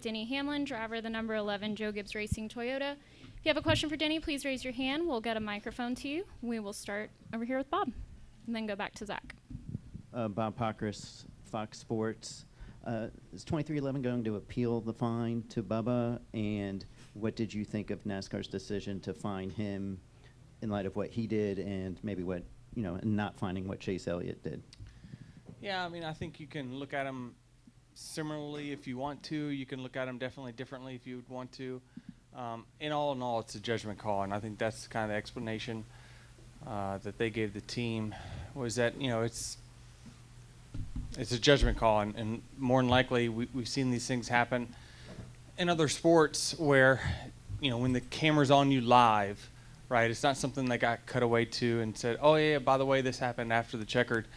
Denny Hamlin, driver of the number 11 Joe Gibbs Racing Toyota. If you have a question for Denny, please raise your hand. We'll get a microphone to you. We will start over here with Bob and then go back to Zach. Bob Pockris, Fox Sports. Is 2311 going to appeal the fine to Bubba? And what did you think of NASCAR's decision to fine him in light of what he did and maybe what, not finding what Chase Elliott did? Yeah, I mean, I think you can look at him similarly if you want to. You can look at them definitely differently if you would want to. In all, it's a judgment call, and I think that's kind of the explanation that they gave the team was that, it's a judgment call, and more than likely we've seen these things happen in other sports where, when the camera's on you live, right, it's not something that got cut away to and said, oh, yeah, by the way, this happened after the checkered.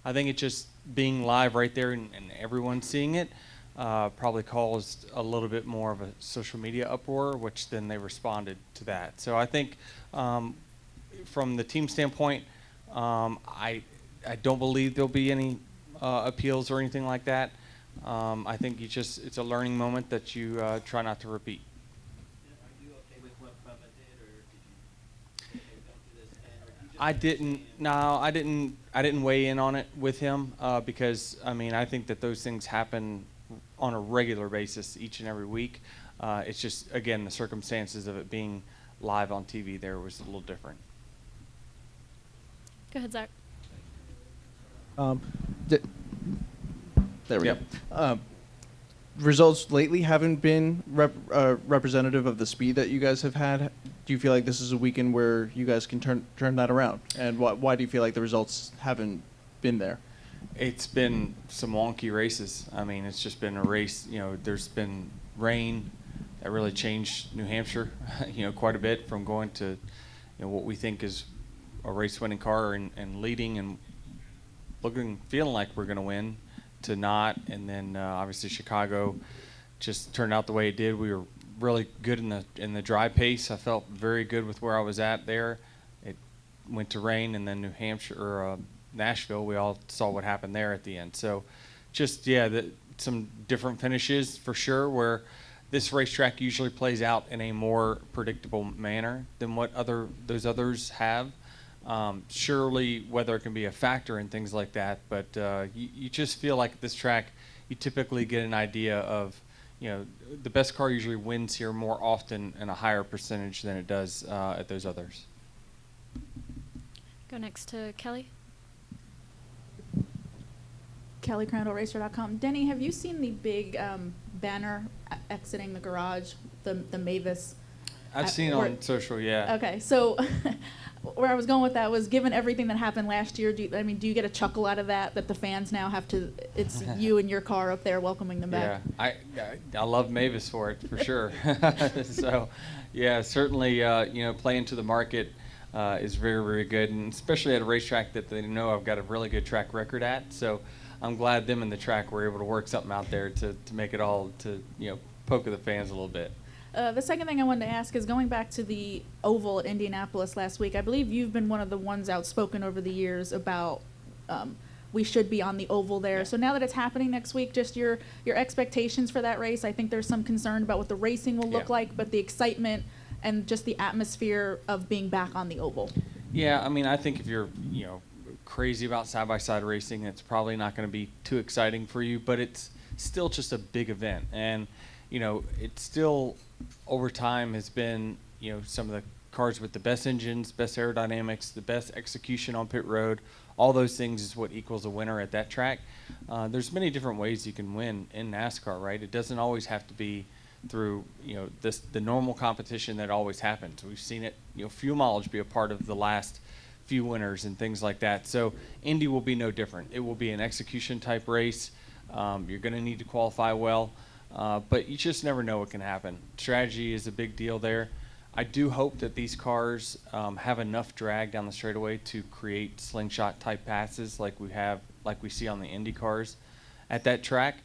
I think it's just being live right there and everyone seeing it probably caused a little bit more of a social media uproar, which then they responded to that. So I think from the team standpoint, I don't believe there'll be any appeals or anything like that. I think it's a learning moment that you try not to repeat. Are you okay with what Bubba did, or did you go through this and, or you just I didn't. No, I didn't weigh in on it with him because I think that those things happen on a regular basis each and every week. It's just, again, the circumstances of it being live on TV there was a little different. Go ahead, Zach. There we Yep. go. Results lately haven't been representative of the speed that you guys have had. Do you feel like this is a weekend where you guys can turn that around? And why do you feel like the results haven't been there? It's been some wonky races. It's just been a race. There's been rain that really changed New Hampshire, quite a bit from going to, what we think is a race-winning car and leading and feeling like we're going to win to not. And then obviously Chicago just turned out the way it did. We were really good in the dry pace. I felt very good with where I was at there. It went to rain, and then New Hampshire or Nashville, we all saw what happened there at the end. So just, some different finishes for sure, where this racetrack usually plays out in a more predictable manner than what those others have. Surely weather can be a factor in things like that, but you just feel like at this track you typically get an idea of, the best car usually wins here more often in a higher percentage than it does at those others. Go next to Kelly. Kelly CrandallRacer.com. Denny, have you seen the big banner exiting the garage, the Mavis? I've seen it on social, yeah. Okay, so where I was going with that was, given everything that happened last year, do you get a chuckle out of that the fans now have to, it's you and your car up there welcoming them back? Yeah, I love Mavis for it, for sure. So, yeah, certainly, playing to the market is very, very good, and especially at a racetrack that they know I've got a really good track record at. So I'm glad them and the track were able to work something out there to make it all to, poke at the fans a little bit. The second thing I wanted to ask is, going back to the oval at Indianapolis last week, I believe you've been one of the ones outspoken over the years about we should be on the oval there. Yeah. So now that it's happening next week, just your expectations for that race. I think there's some concern about what the racing will look like, but the excitement and just the atmosphere of being back on the oval. Yeah, I think if you're, crazy about side-by-side racing, it's probably not going to be too exciting for you, but it's still just a big event. And, it's still, over time, has been, some of the cars with the best engines, best aerodynamics, the best execution on pit road. All those things is what equals a winner at that track. There's many different ways you can win in NASCAR, right? It doesn't always have to be through, the normal competition that always happens. We've seen it, fuel mileage be a part of the last few winners and things like that. So Indy will be no different. It will be an execution type race. You're going to need to qualify well, but you just never know what can happen. Strategy is a big deal there. I do hope that these cars have enough drag down the straightaway to create slingshot type passes like we see on the Indy cars at that track.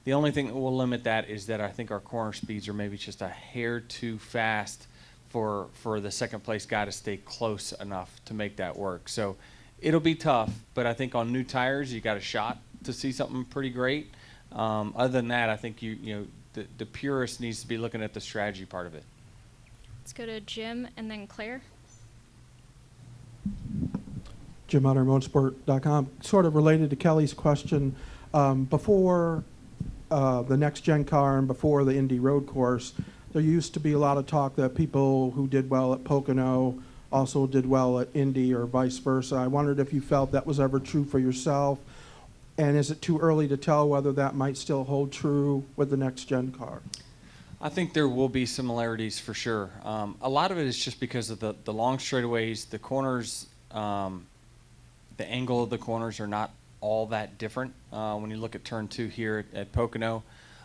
The only thing that will limit that is that I think our corner speeds are maybe just a hair too fast for the second place guy to stay close enough to make that work. So it'll be tough, but I think on new tires you got a shot to see something pretty great. Other than that, I think the purist needs to be looking at the strategy part of it. Let's go to Jim and then Claire. Jim Hunter, Motorsport.com. Sort of related to Kelly's question, before the next-gen car and before the Indy road course, there used to be a lot of talk that people who did well at Pocono also did well at Indy or vice versa. I wondered if you felt that was ever true for yourself, and is it too early to tell whether that might still hold true with the next-gen car? I think there will be similarities for sure. A lot of it is just because of the long straightaways, the corners, the angle of the corners are not all that different. When you look at turn 2 here at Pocono,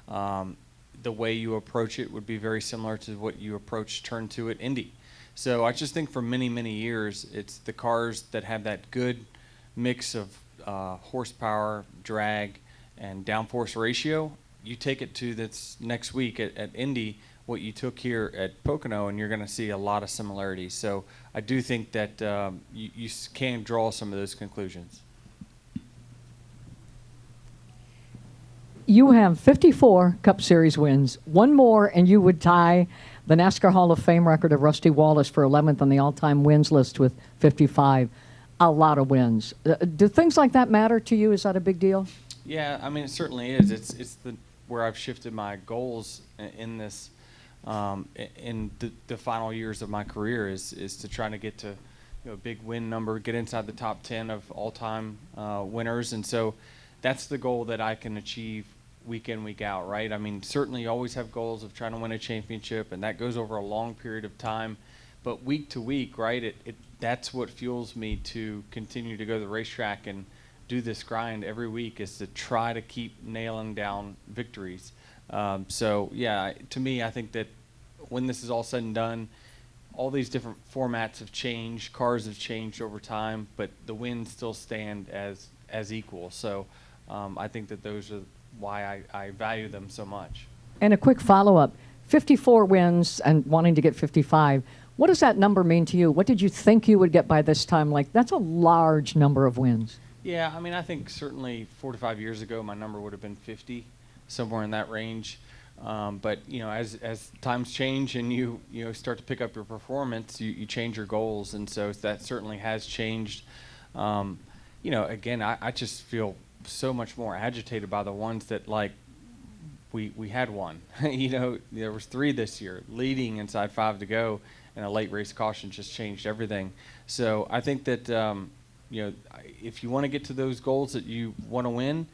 the way you approach it would be very similar to what you approach turn 2 at Indy. So I just think for many, many years, it's the cars that have that good mix of horsepower, drag, and downforce ratio. You take it to this next week at Indy, what you took here at Pocono, and you're going to see a lot of similarities. So I do think that you can draw some of those conclusions. You have 54 Cup Series wins, one more, and you would tie the NASCAR Hall of Fame record of Rusty Wallace for 11th on the all-time wins list with 55. A lot of wins. Do things like that matter to you? Is that a big deal? Yeah, I mean, it certainly is. It's where I've shifted my goals in this, in the final years of my career is to try to get to a big win number, get inside the top 10 of all-time winners, and so that's the goal that I can achieve week in, week out, right? I mean, certainly you always have goals of trying to win a championship, and that goes over a long period of time, but week to week, right, that's what fuels me to continue to go to the racetrack and do this grind every week, is to try to keep nailing down victories. So yeah, to me, I think that when this is all said and done, all these different formats have changed, cars have changed over time, but the wins still stand as equal. So I think that those are why I value them so much. And a quick follow-up, 54 wins and wanting to get 55. What does that number mean to you? What did you think you would get by this time? Like, that's a large number of wins. Yeah, I mean, I think certainly 4 to 5 years ago, my number would have been 50, somewhere in that range. But as times change and you start to pick up your performance, you change your goals, and so that certainly has changed. Again, I just feel so much more agitated by the ones that, like, we had one. There was 3 this year, leading inside 5 to go, and a late race caution just changed everything. So I think that if you want to get to those goals that you want to win,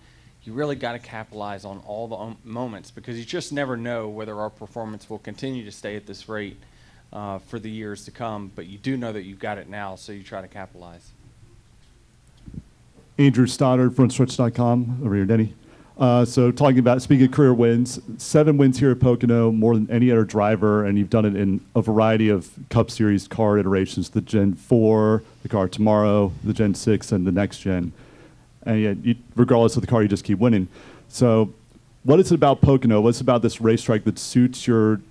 you really got to capitalize on all the moments, because you just never know whether our performance will continue to stay at this rate for the years to come. But you do know that you've got it now, so you try to capitalize. Andrew Stoddard, frontstretch.com, over here, Denny. So talking about, speaking of career wins, 7 wins here at Pocono, more than any other driver, and you've done it in a variety of Cup Series car iterations, the Gen 4, the car tomorrow, the Gen 6, and the next gen. And yet, regardless of the car, you just keep winning. So what is it about Pocono? What's about this racetrack that suits you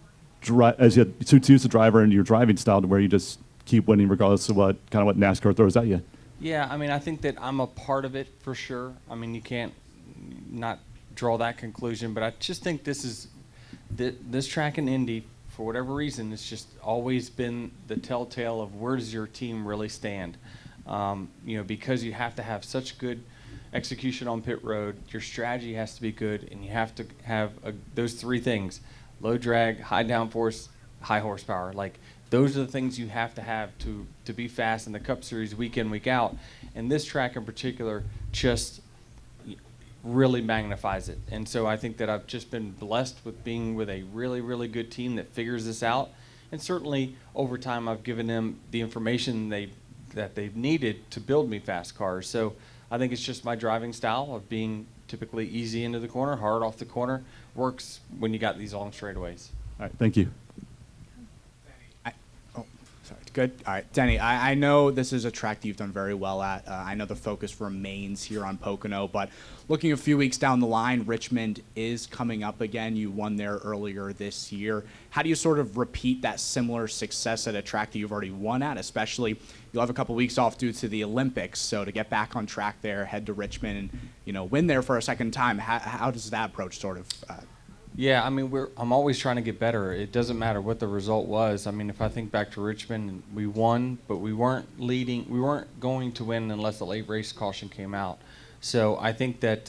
as the driver and your driving style, to where you just keep winning regardless of what NASCAR throws at you? Yeah, I mean, I think that I'm a part of it for sure. I mean, you can't not draw that conclusion, but I just think this track in Indy, for whatever reason, it's just always been the telltale of where does your team really stand. Because you have to have such good execution on pit road, your strategy has to be good, and you have to have those 3 things: low drag, high downforce, high horsepower. Like, those are the things you have to be fast in the Cup Series week in, week out. And this track in particular just really magnifies it. And so I think that I've just been blessed with being with a really, really good team that figures this out. And certainly over time I've given them the information that they've needed to build me fast cars. So I think it's just my driving style of being typically easy into the corner, hard off the corner, works when you got these long straightaways. All right, thank you. Good. All right, Denny, I know this is a track that you've done very well at. I know the focus remains here on Pocono, but looking a few weeks down the line, Richmond is coming up again. You won there earlier this year. How do you sort of repeat that similar success at a track that you've already won at? Especially, you'll have a couple weeks off due to the Olympics, so to get back on track there, head to Richmond and win there for a second time, how does that approach sort of Yeah, I mean, I'm always trying to get better. It doesn't matter what the result was. I mean, if I think back to Richmond, we won, but we weren't leading. We weren't going to win unless the late race caution came out. So I think that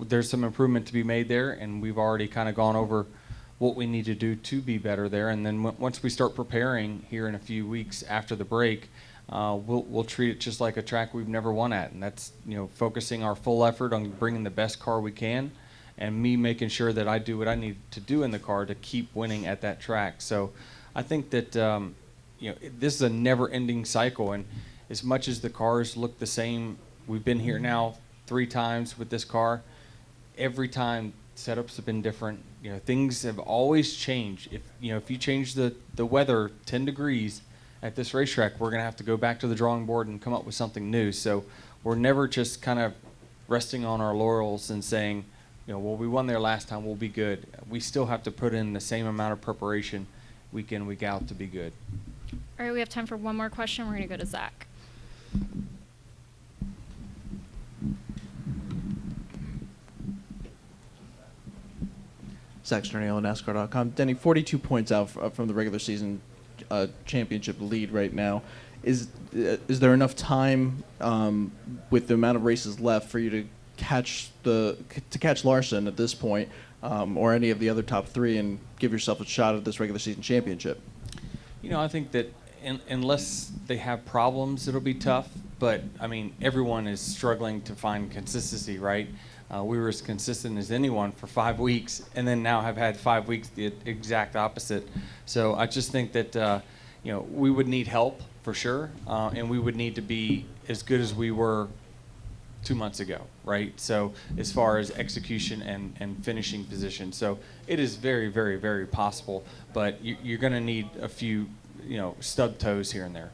there's some improvement to be made there, and we've already kind of gone over what we need to do to be better there. And then once we start preparing here in a few weeks after the break, we'll treat it just like a track we've never won at, and that's focusing our full effort on bringing the best car we can, and me making sure that I do what I need to do in the car to keep winning at that track. So I think that this is a never-ending cycle, and as much as the cars look the same, we've been here now 3 times with this car. Every time setups have been different. Things have always changed. If you change the weather 10 degrees at this racetrack, we're going to have to go back to the drawing board and come up with something new. So we're never just kind of resting on our laurels and saying, well, we won there last time, we'll be good. We still have to put in the same amount of preparation week in, week out to be good. All right, we have time for one more question. We're going to go to Zach. Zach Sternale, NASCAR.com. Denny, 42 points out from the regular season championship lead right now. Is there enough time with the amount of races left for you to catch Larson at this point, or any of the other top 3, and give yourself a shot at this regular season championship? I think that unless they have problems, it'll be tough. But I mean, everyone is struggling to find consistency, right? We were as consistent as anyone for 5 weeks, and then now have had 5 weeks the exact opposite. So I just think that we would need help for sure, and we would need to be as good as we were 2 months ago, right? So as far as execution and finishing position, so it is very, very, very possible. But you're going to need a few stub toes here and there.